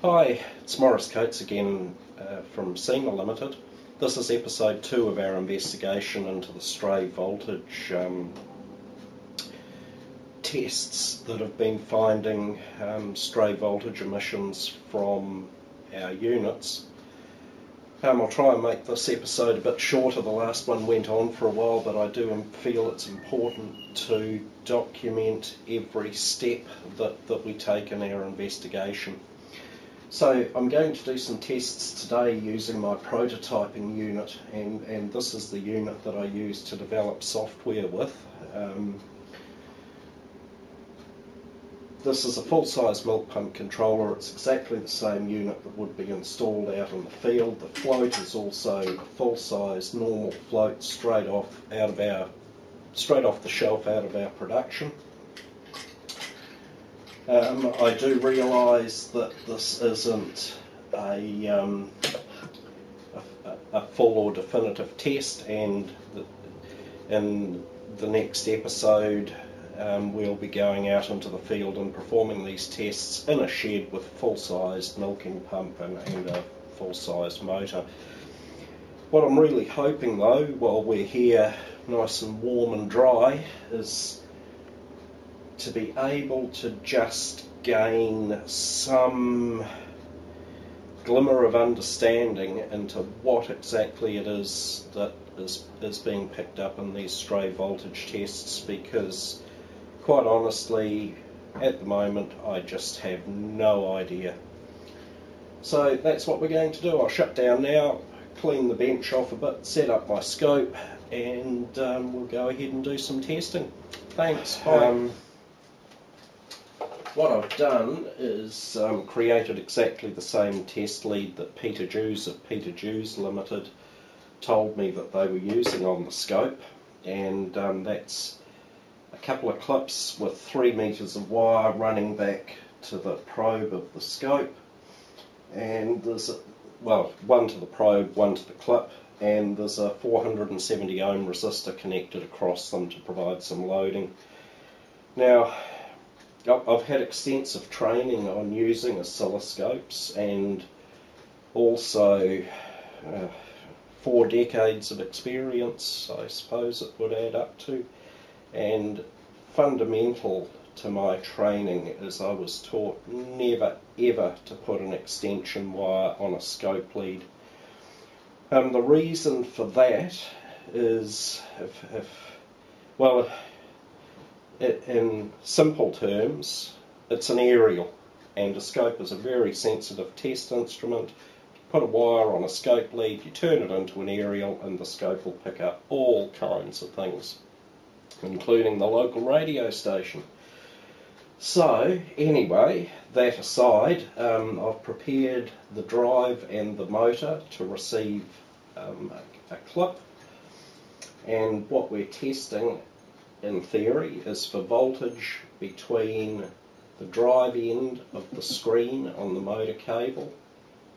Hi, it's Maurice again from SEMA Limited. This is episode 2 of our investigation into the stray voltage tests that have been finding stray voltage emissions from our units. I'll try and make this episode a bit shorter. The last one went on for a while, but I do feel it's important to document every step that we take in our investigation. So I'm going to do some tests today using my prototyping unit, and this is the unit that I use to develop software with. This is a full-size milk pump controller. It's exactly the same unit that would be installed out in the field. The float is also a full-size normal float straight off the shelf out of our production. I do realise that this isn't a full or definitive test, and in the next episode we'll be going out into the field and performing these tests in a shed with a full-sized milking pump and a full-sized motor. What I'm really hoping though, while we're here nice and warm and dry, is to be able to just gain some glimmer of understanding into what exactly it is that is being picked up in these stray voltage tests, because quite honestly at the moment I just have no idea. So that's what we're going to do. I'll shut down now, clean the bench off a bit, set up my scope, and we'll go ahead and do some testing. Thanks, bye. What I've done is created exactly the same test lead that Peter Jews of Peter Jews Limited told me that they were using on the scope, and that's a couple of clips with 3 meters of wire running back to the probe of the scope, and there's one to the probe, one to the clip, and there's a 470 ohm resistor connected across them to provide some loading. Now, I've had extensive training on using oscilloscopes, and also 4 decades of experience, I suppose it would add up to. And fundamental to my training is I was taught never ever to put an extension wire on a scope lead. The reason for that is, in simple terms, it's an aerial, and a scope is a very sensitive test instrument. You put a wire on a scope lead, you turn it into an aerial, and the scope will pick up all kinds of things, including the local radio station. So anyway, that aside, I've prepared the drive and the motor to receive a clip, and what we're testing in theory is for voltage between the drive end of the screen on the motor cable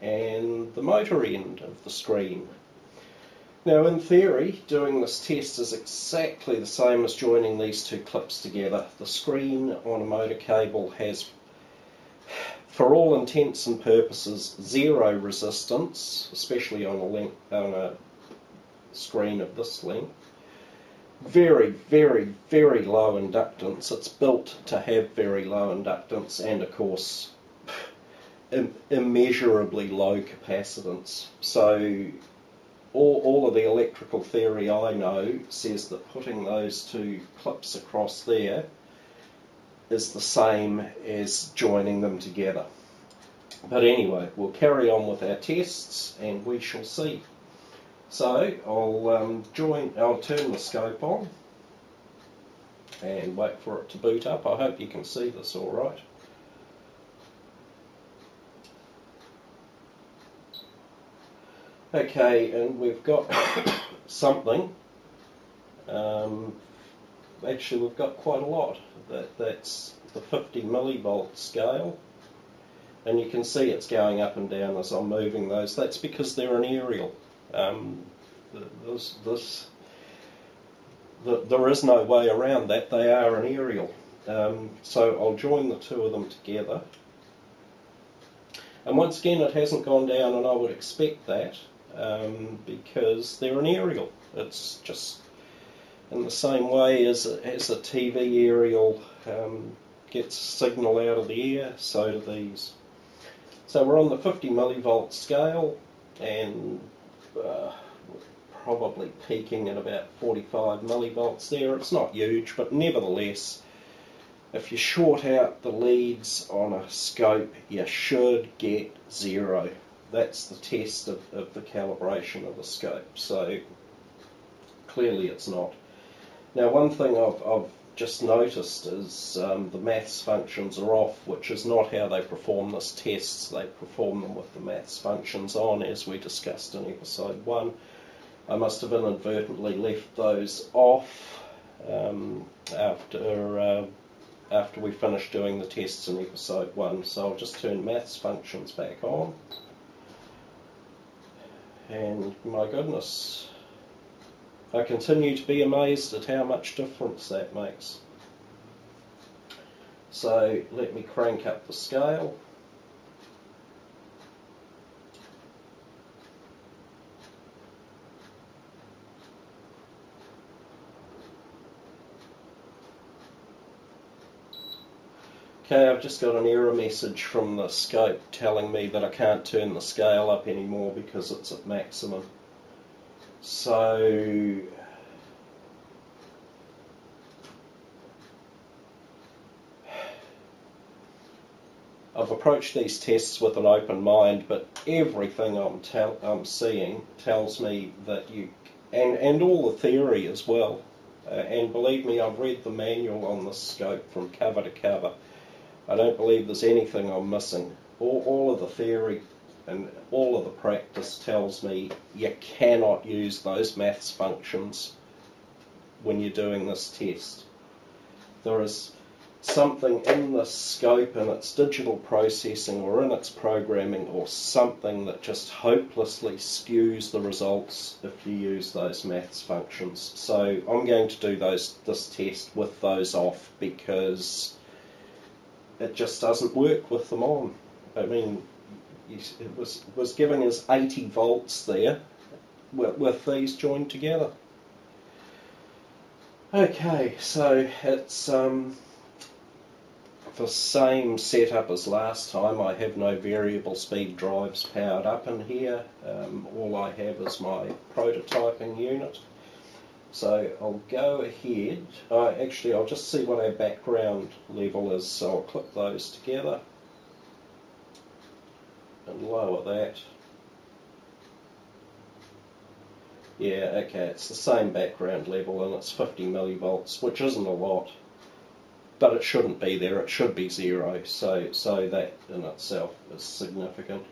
and the motor end of the screen. Now in theory, doing this test is exactly the same as joining these two clips together. The screen on a motor cable has, for all intents and purposes, zero resistance, especially on a screen of this length. Very, very, very low inductance. It's built to have very low inductance, and of course immeasurably low capacitance. So all of the electrical theory I know says that putting those two clips across there is the same as joining them together. But anyway, we'll carry on with our tests and we shall see. So I'll turn the scope on and wait for it to boot up. I hope you can see this all right. Okay, and we've got something. Actually, we've got quite a lot. That's the 50 millivolt scale, and you can see it's going up and down as I'm moving those. That's because they're an aerial. There is no way around that. They are an aerial. So I'll join the two of them together. And once again, it hasn't gone down, and I would expect that, because they're an aerial. It's just in the same way as a TV aerial gets signal out of the air, so do these. So we're on the 50 millivolt scale, and probably peaking at about 45 millivolts there. It's not huge, but nevertheless, if you short out the leads on a scope, you should get 0. That's the test of the calibration of the scope. So clearly it's not. Now, one thing I've just noticed is the maths functions are off, which is not how they perform this test. They perform them with the maths functions on, as we discussed in episode 1. I must have inadvertently left those off after we finished doing the tests in episode 1. So I'll just turn maths functions back on. And my goodness, I continue to be amazed at how much difference that makes. So let me crank up the scale. Okay, I've just got an error message from the scope telling me that I can't turn the scale up anymore because it's at maximum. So I've approached these tests with an open mind, but everything I'm seeing tells me that you, and all the theory as well, and believe me, I've read the manual on this scope from cover to cover. I don't believe there's anything I'm missing. All of the theory and all of the practice tells me you cannot use those maths functions when you're doing this test. There is something in the scope, in its digital processing or in its programming, or something that just hopelessly skews the results if you use those maths functions. So I'm going to do this test with those off, because it just doesn't work with them on. I mean, it was giving us 80 volts there with these joined together. Okay, so it's the same setup as last time. I have no variable speed drives powered up in here. All I have is my prototyping unit. So I'll go ahead, actually I'll just see what our background level is, so I'll clip those together and lower that. Yeah, okay, it's the same background level and it's 50 millivolts, which isn't a lot, but it shouldn't be there, it should be 0, so that in itself is significant.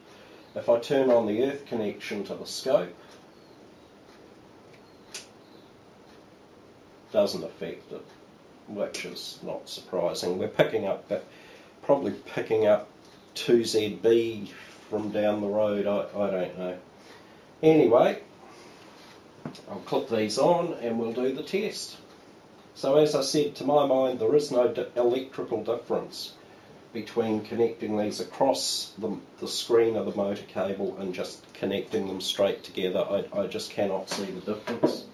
If I turn on the earth connection to the scope, doesn't affect it, which is not surprising. We're probably picking up 2ZB from down the road, I don't know. Anyway, I'll clip these on and we'll do the test. So as I said, to my mind there is no electrical difference between connecting these across the screen of the motor cable and just connecting them straight together. I just cannot see the difference.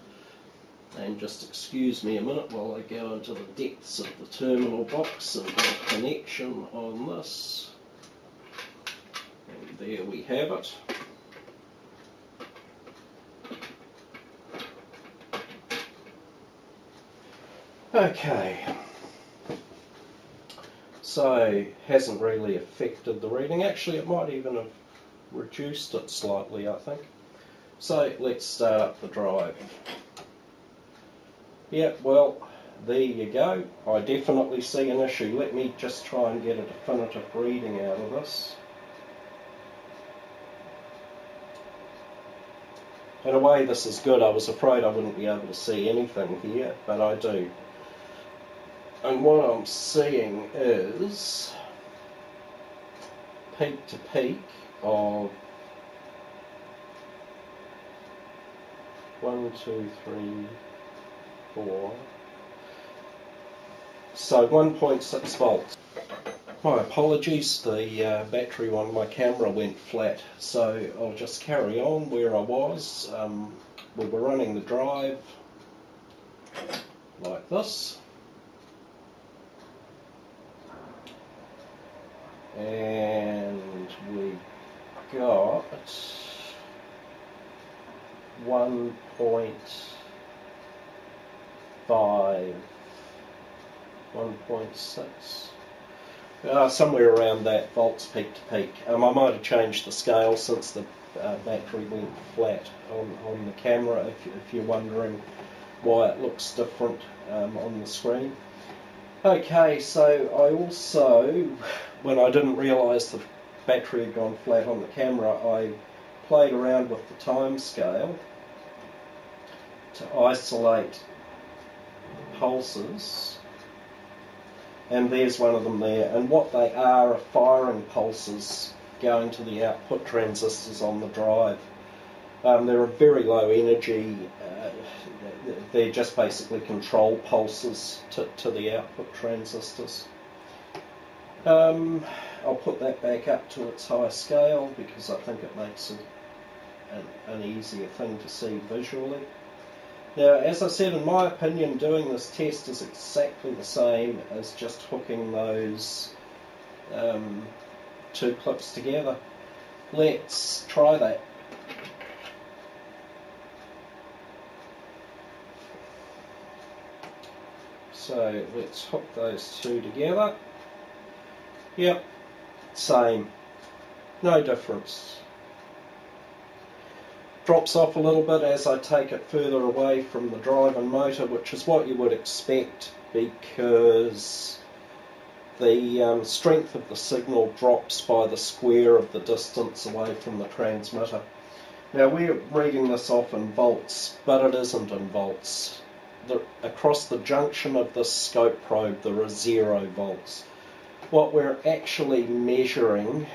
And just excuse me a minute while I go into the depths of the terminal box and do a connection on this. And there we have it. Okay. So, hasn't really affected the reading. Actually, it might even have reduced it slightly, I think. So, let's start up the drive. Yeah, well, there you go. I definitely see an issue. Let me just try and get a definitive reading out of this. In a way, this is good. I was afraid I wouldn't be able to see anything here, but I do. And what I'm seeing is peak to peak of 1, 2, 3, 4. So 1.6 volts. My apologies, the battery on my camera went flat, so I'll just carry on where I was. We were running the drive like this, and we got 1.5, 1.6. Somewhere around that volts peak to peak. I might have changed the scale since the battery went flat on the camera, if you're wondering why it looks different on the screen. Okay, so I also, when I didn't realise the battery had gone flat on the camera, I played around with the time scale to isolate pulses. And there's one of them there, and what they are firing pulses going to the output transistors on the drive. They're a very low energy, they're just basically control pulses to the output transistors. I'll put that back up to its high scale because I think it makes it an easier thing to see visually. Now, as I said, in my opinion, doing this test is exactly the same as just hooking those two clips together. Let's try that. So let's hook those two together. Yep, same, no difference. Drops off a little bit as I take it further away from the drive and motor, which is what you would expect because the strength of the signal drops by the square of the distance away from the transmitter. Now we're reading this off in volts, but it isn't in volts. Across the junction of this scope probe there are 0 volts. What we're actually measuring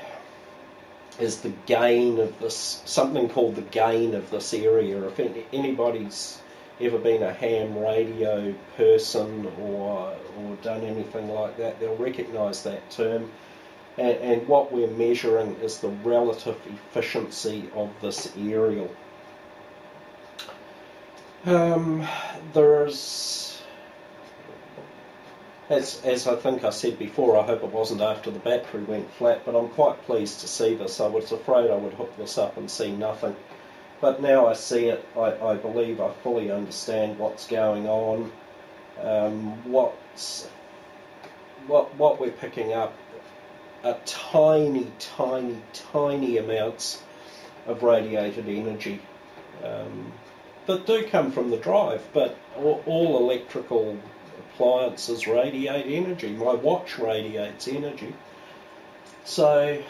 is the gain of this, something called the gain of this area. If anybody's ever been a ham radio person or done anything like that, they'll recognise that term. And what we're measuring is the relative efficiency of this aerial. There's, as I think I said before, I hope it wasn't after the battery went flat, but I'm quite pleased to see this. I was afraid I would hook this up and see nothing. But now I see it, I believe I fully understand what's going on. What we're picking up are tiny, tiny, tiny amounts of radiated energy that do come from the drive, but all electrical appliances radiate energy. My watch radiates energy. So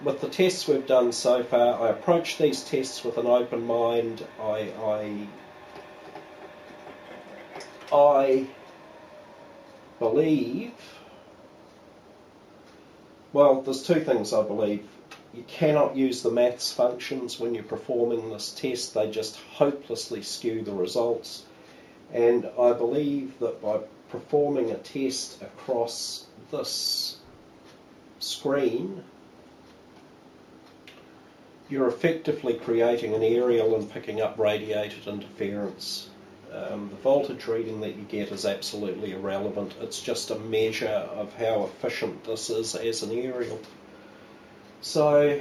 with the tests we've done so far, I approach these tests with an open mind. I believe, well, there's two things I believe. You cannot use the maths functions when you're performing this test. They just hopelessly skew the results. And I believe that by performing a test across this screen, you're effectively creating an aerial and picking up radiated interference. The voltage reading that you get is absolutely irrelevant. It's just a measure of how efficient this is as an aerial. So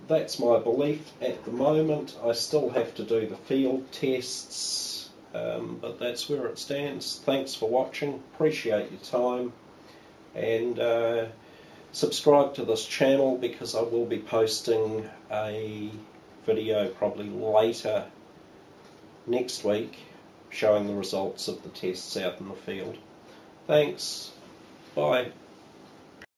that's my belief at the moment. I still have to do the field tests, but that's where it stands. Thanks for watching, appreciate your time, and subscribe to this channel because I will be posting a video probably later next week showing the results of the tests out in the field. Thanks, bye.